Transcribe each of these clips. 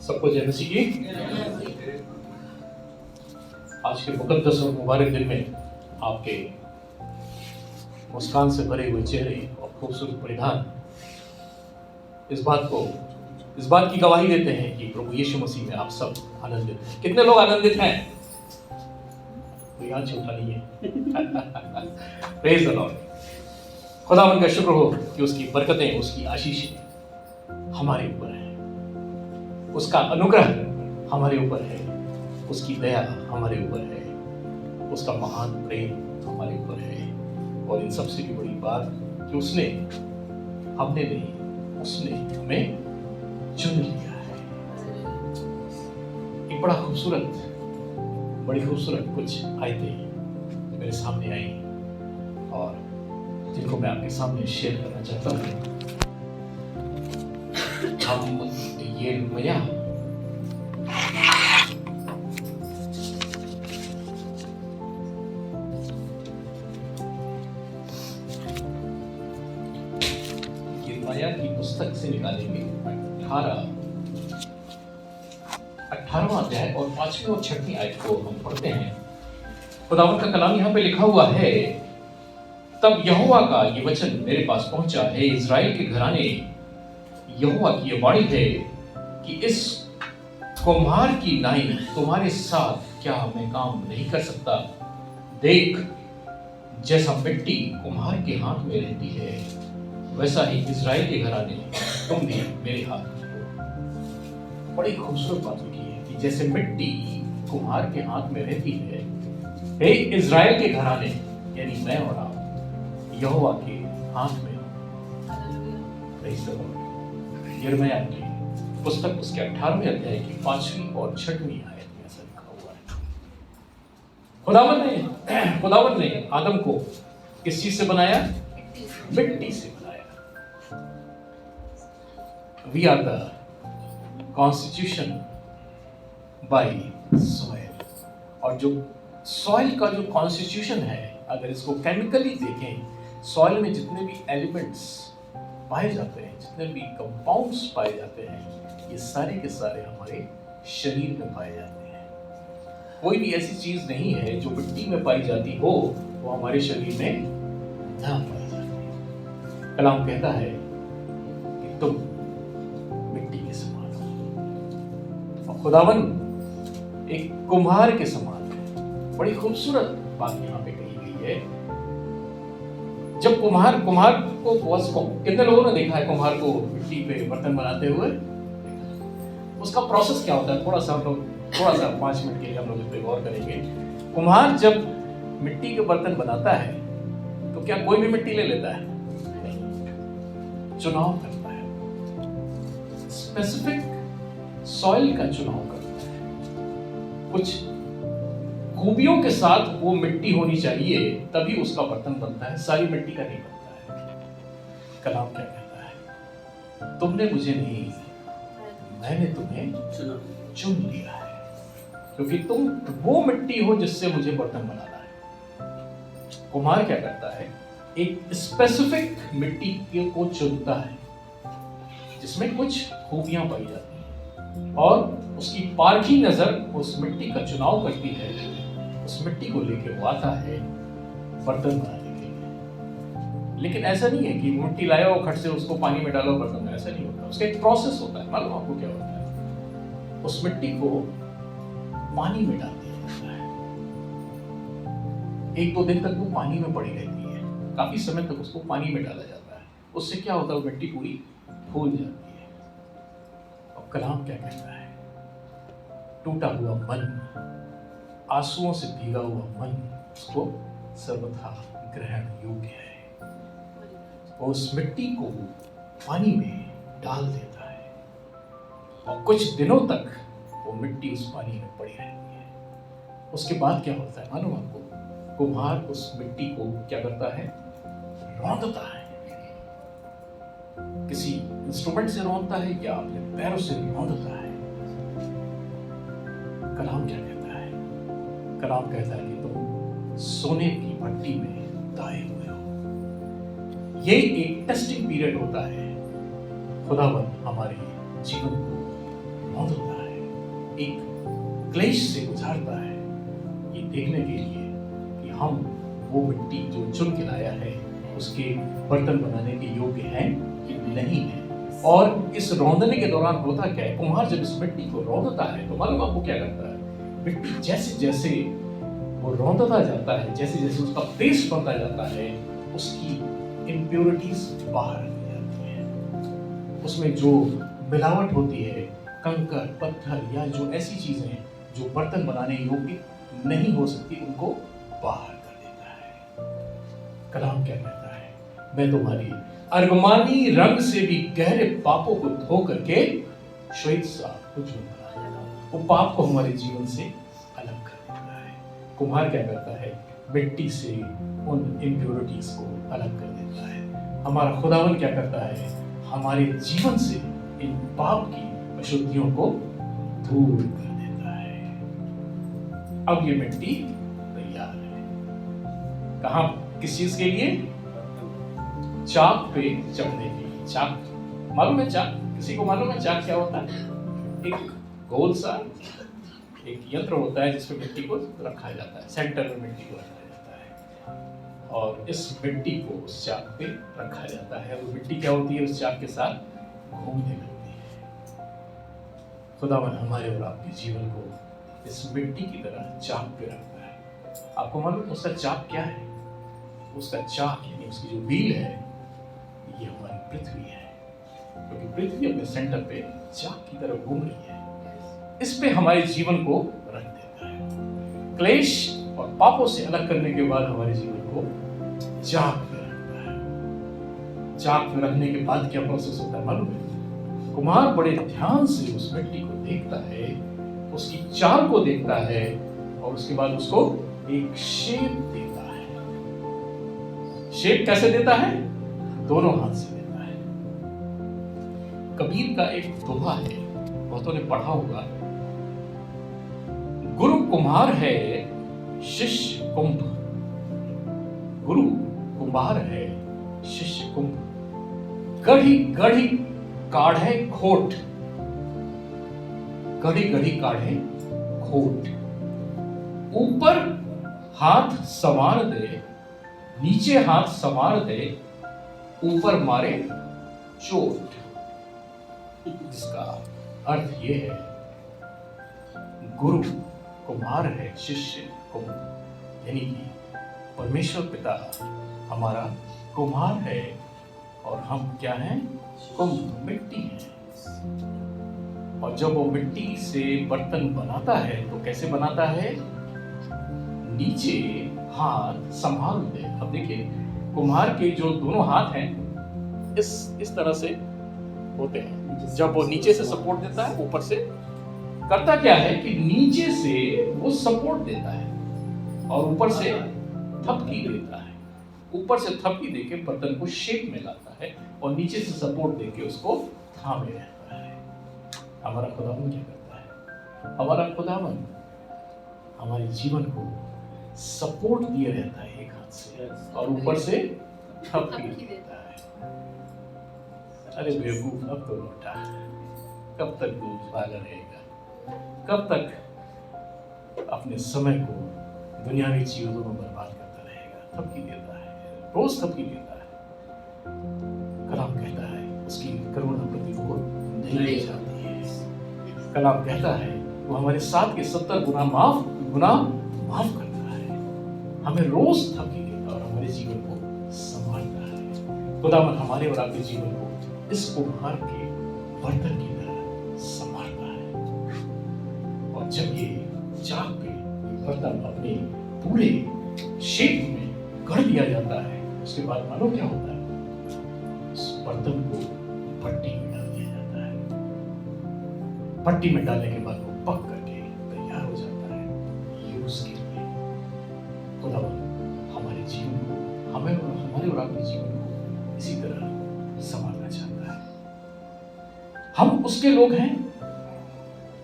सबको जय मसीह की। आज के मुकद्दस और मुबारक दिन में आपके मुस्कान से भरे हुए चेहरे और खूबसूरत परिधान इस बात की गवाही देते हैं कि प्रभु यीशु मसीह में आप सब आनंदित हैं। कितने लोग आनंदित हैं? कोई हाथ उठा नहीं है। Praise the Lord. खुदावन का शुक्र हो कि उसकी बरकतें, उसकी आशीषें हमारे ऊपर है, उसका अनुग्रह हमारे ऊपर है, उसकी दया हमारे ऊपर है, उसका महान प्रेम हमारे ऊपर है। और इन सबसे भी बड़ी बात कि हमने नहीं, उसने हमें चुन लिया है। एक बड़ी खूबसूरत कुछ आयतें मेरे सामने आई और जिनको मैं आपके सामने शेयर करना चाहता हूँ। हम यिर्मयाह की पुस्तक से निकालेंगे 18वां अध्याय और 5वीं और 6वीं आयत को हम पढ़ते हैं। खुदावंद का कलाम यहाँ पे लिखा हुआ है, तब यहोवा का ये वचन मेरे पास पहुंचा है, इज़राइल के घराने, यहोवा की ये वाणी है कि इस कुम्हार की नाई तुम्हारे साथ क्या मैं काम नहीं कर सकता? देख, जैसा मिट्टी कुम्हार के हाथ में रहती है, वैसा ही इज़राइल के घराने तुम भी मेरे हाथ में हो। बड़ी खूबसूरत बात लिखी है कि जैसे मिट्टी कुम्हार के हाथ में रहती है, हे इज़राइल के घराने यानी मैं और आप यहोवा के हाथ में हो। यिर्मयाह की पुस्तक उसके 18वें अध्याय की 5वीं और 6वीं आयत में ऐसा लिखा हुआ है। खुदावंद ने आदम को किस चीज से बनाया? मिट्टी से बनाया। We are the constitution by soil। और जो सॉइल का जो कॉन्स्टिट्यूशन है, अगर इसको केमिकली देखें, सॉइल में जितने भी एलिमेंट्स पाए जाते हैं, जितने भी कंपाउंड्स पाए जाते हैं, ये सारे के सारे हमारे शरीर में पाए जाते हैं। कोई भी ऐसी चीज नहीं है जो मिट्टी में पाई जाती हो वो हमारे शरीर में ना पाई जाती। कलाम कहता है कि तुम मिट्टी के समान हो और खुदावन एक कुम्हार के समान है। बड़ी खूबसूरत बात यहाँ पे कही गई है। जब कुम्हार को कितने लोगों ने देखा है कुम्हार को मिट्टी पे बर्तन बनाते हुए? उसका प्रोसेस क्या होता है? थोड़ा सा 5 मिनट के लिए हम लोग इस पे गौर करेंगे। कुम्हार जब मिट्टी के बर्तन बनाता है तो क्या कोई भी मिट्टी ले लेता है? नहीं, चुनाव करता है, स्पेसिफिक सॉइल का चुनाव करता है। कुछ खूबियों के साथ वो मिट्टी होनी चाहिए, तभी उसका बर्तन बनता है, सारी मिट्टी का नहीं बनता है। कलाम क्या कहता है? तुमने मुझे नहीं, मैंने तुम्हें चुन लिया है, क्योंकि तुम वो मिट्टी हो जिससे मुझे बर्तन बनाना है। कुम्हार क्या करता है? एक स्पेसिफिक मिट्टी को चुनता है जिसमें कुछ खूबियां पाई जाती हैं और उसकी पारखी नजर उस मिट्टी का चुनाव करती है। उस मिट्टी को लेके वो आता है बर्तन बनाने के लिए। लेकिन ऐसा नहीं है कि मिट्टी लाया और खट से उसको पानी में डालो बर्तन में, ऐसा नहीं होता। उसका एक प्रोसेस होता है। मालूम आपको क्या होता है? उस मिट्टी को पानी में डाल दिया जाता है। 1-2 दिन तक वो पानी में पड़ी रहती है, काफी समय तक उसको पानी में डाला जाता है। उससे क्या होता है? वो मिट्टी पूरी फूल जाती है। और कलाम क्या कहता है? टूटा हुआ मन, आंसुओं से भीगा हुआ मन उसको सर्वथा ग्रहण योग्य है। वो उस मिट्टी को पानी में डाल देता है और कुछ दिनों तक वो मिट्टी उस पानी में पड़ी रहती है। उसके बाद क्या होता है मालूम आपको? कुम्हार उस मिट्टी को क्या करता है? रौंदता है। किसी इंस्ट्रूमेंट से रौंदता है या अपने पैरों से रौंदता है। कलाम क्या कहता है? कलाम कहता है कि तुम सोने की भट्टी में दाए हुए हो। ये एक टेस्टिंग पीरियड होता है। खुदावन हमारे जीवन को मौजूद एक क्लेश से गुजारता है, ये देखने के लिए कि हम वो मिट्टी जो चुन के लाया है उसके बर्तन बनाने के योग्य हैं कि नहीं है। और इस रौंदने के दौरान होता क्या है, कुम्हार जब इस मिट्टी को रौंदता है तो मालूम आपको क्या करता है, मिट्टी जैसे जैसे वो रौंदता जाता है, जैसे जैसे उसका पेस्ट बनता जाता है, उसकी इम्प्योरिटीज बाहर आती जाती है। उसमें जो मिलावट होती है, कंकर पत्थर या जो ऐसी चीजें जो बर्तन बनाने योग्य नहीं हो सकती, उनको बाहर कर देता है। कलाम क्या कहता है, मैं तुम्हारी अर्गमानी रंग से भी गहरे पापों को धो करके श्वेत साफ को चुनता है। वो पाप को हमारे जीवन से अलग कर देता है। कुम्हार क्या करता है, मिट्टी से उन इम्प्योरिटीज को अलग कर देता है। हमारा खुदावन क्या करता है, हमारे जीवन से इन पाप की अशुद्धियों को दूर कर देता है। अब ये मिट्टी तैयार है, कहां, किस चीज के लिए, चाक पे चढ़ने के लिए। चाक मालूम है, चाक किसी को मालूम है चाक क्या होता है, एक गोल सा एक यंत्र होता है जिसमें मिट्टी को रखा जाता है, सेंटर में मिट्टी को रखा जाता है और इस मिट्टी को उस चाक पे रखा जाता है। वो मिट्टी क्या होती है, उस चाक के साथ घूमने लगती है। खुदावन हमारे और आपके जीवन को इस मिट्टी की तरह चाक पे रखता है। आपको मालूम उसका चाक क्या है, उसका चाक यानी उसकी जो व्हील है, ये हमारी पृथ्वी है, क्योंकि पृथ्वी अपने सेंटर पे चाक की तरह घूम रही है। इस पे हमारे जीवन को रख देता है। क्लेश और पापों से अलग करने के बाद हमारे जीवन को चाक में रखता है। चाक में रखने के बाद क्या प्रोसेस होता है मालूम है, कुम्हार बड़े ध्यान से उस मिट्टी को देखता है, उसकी चाल को देखता है और उसके बाद उसको एक शेप देता है। शेप कैसे देता है, दोनों हाथ से देता है। कबीर का एक दोहा है, बहुतों ने पढ़ा होगा, गुरु कुम्हार है शिष्य कुंभ, गुरु कुम्हार है शिष्य कुंभ, गढ़ी गढ़ी काढ़े खोट, गढ़ी गढ़ी काढ़े खोट, ऊपर हाथ संवार दे, नीचे हाथ संवार दे, ऊपर मारे चोट। इसका अर्थ ये है, गुरु कुम्हार है शिष्य कुंभ, यानी कि परमेश्वर पिता हमारा कुम्हार है और हम क्या हैं, कुंभ मिट्टी हैं। और जब वो मिट्टी से बर्तन बनाता है तो कैसे बनाता है, नीचे हाथ संभाल दे। अब देखिए कुम्हार के जो दोनों हाथ हैं इस तरह से होते हैं, जब वो नीचे से सपोर्ट देता है, ऊपर से करता क्या है कि नीचे से वो सपोर्ट देता है और ऊपर से थपकी देता है, ऊपर से थपकी देके बर्तन को शेप में लाता है और नीचे से सपोर्ट देके उसको थामे रहता है। हमारा खुदावन क्या करता है, हमारा खुदावन हमारे जीवन को सपोर्ट दिए रहता है एक हाथ से और ऊपर से थपकी देता है। अरे बेवकूफ, अब तो लौटा, कब तक दूध भागा रहेगा, कब तक अपने समय को दुनियावी चीजों में बर्बाद करता रहेगा। थपकी देता है, रोज थपकी देता है। कलाम कहता है उसकी करुणा प्रतिकूल नहीं जाती है। कलाम कहता है वो हमारे 7 के 70 गुना माफ करता है, हमें रोज थपकी देता है और हमारे जीवन को संभालता है। खुदावन हमारे और आपके जीवन को इस कुम्हार के बर्तन की तरह संभालता है। और जब ये चाक पे बर्तन अपने पूरे शेप में गढ़ दिया जाता है, उसके बाद मालूम क्या होता है, उस बर्तन को भट्टी में डाल दिया जाता है। भट्टी में डालने के बाद वो पक करके तैयार हो जाता है यूज के लिए। खुदावन हमारे जीवन को, हमें और हमारे और आपके जीवन को इसी तरह संभालना चाहता है। हम उसके लोग हैं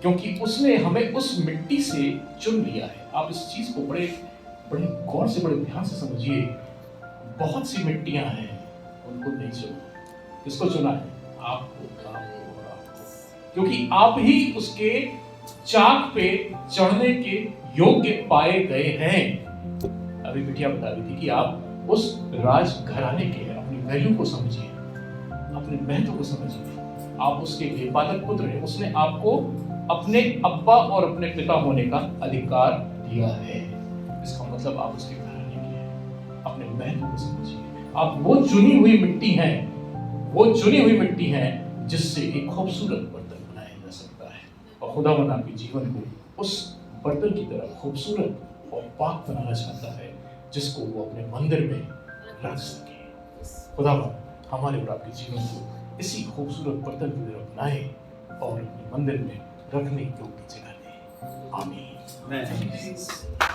क्योंकि उसने हमें उस मिट्टी से चुन लिया है। आप इस चीज को बड़े बड़े गौर से, बड़े ध्यान से समझिए। बहुत सी मिट्टियां हैं, उनको नहीं चुना। किसको चुना है? आपको और आपको, क्योंकि आप ही उसके चाक पे चढ़ने के योग्य पाए गए हैं। अभी बिटिया बता रही थी कि आप उस राज घराने के अपनी वैल्यू को समझिए, अपने महत्व को समझिए। आप उसके बेपालक पुत्र हैं। उसने आपको अपने अब्बा और अपने पिता होने का अधिकार दिया है। इसका मतलब आप उसके घराने के हैं। अपने महत्व को समझिए। आप वो चुनी हुई मिट्टी हैं, वो चुनी हुई मिट्टी हैं जिससे एक खूबसूरत बर्तन बनाया जा सकता है। और खुदावन आपके जीवन को उस बर्तन की तरह खूबसूरत और पाक बनाना चाहता है जिसको वो अपने मंदिर में रख सके। खुदावन हमारे और आपके जीवन को इसी खूबसूरत बर्तन की तरह बनाए और अपने मंदिर में रखने योग्य जगह दे। आमीन।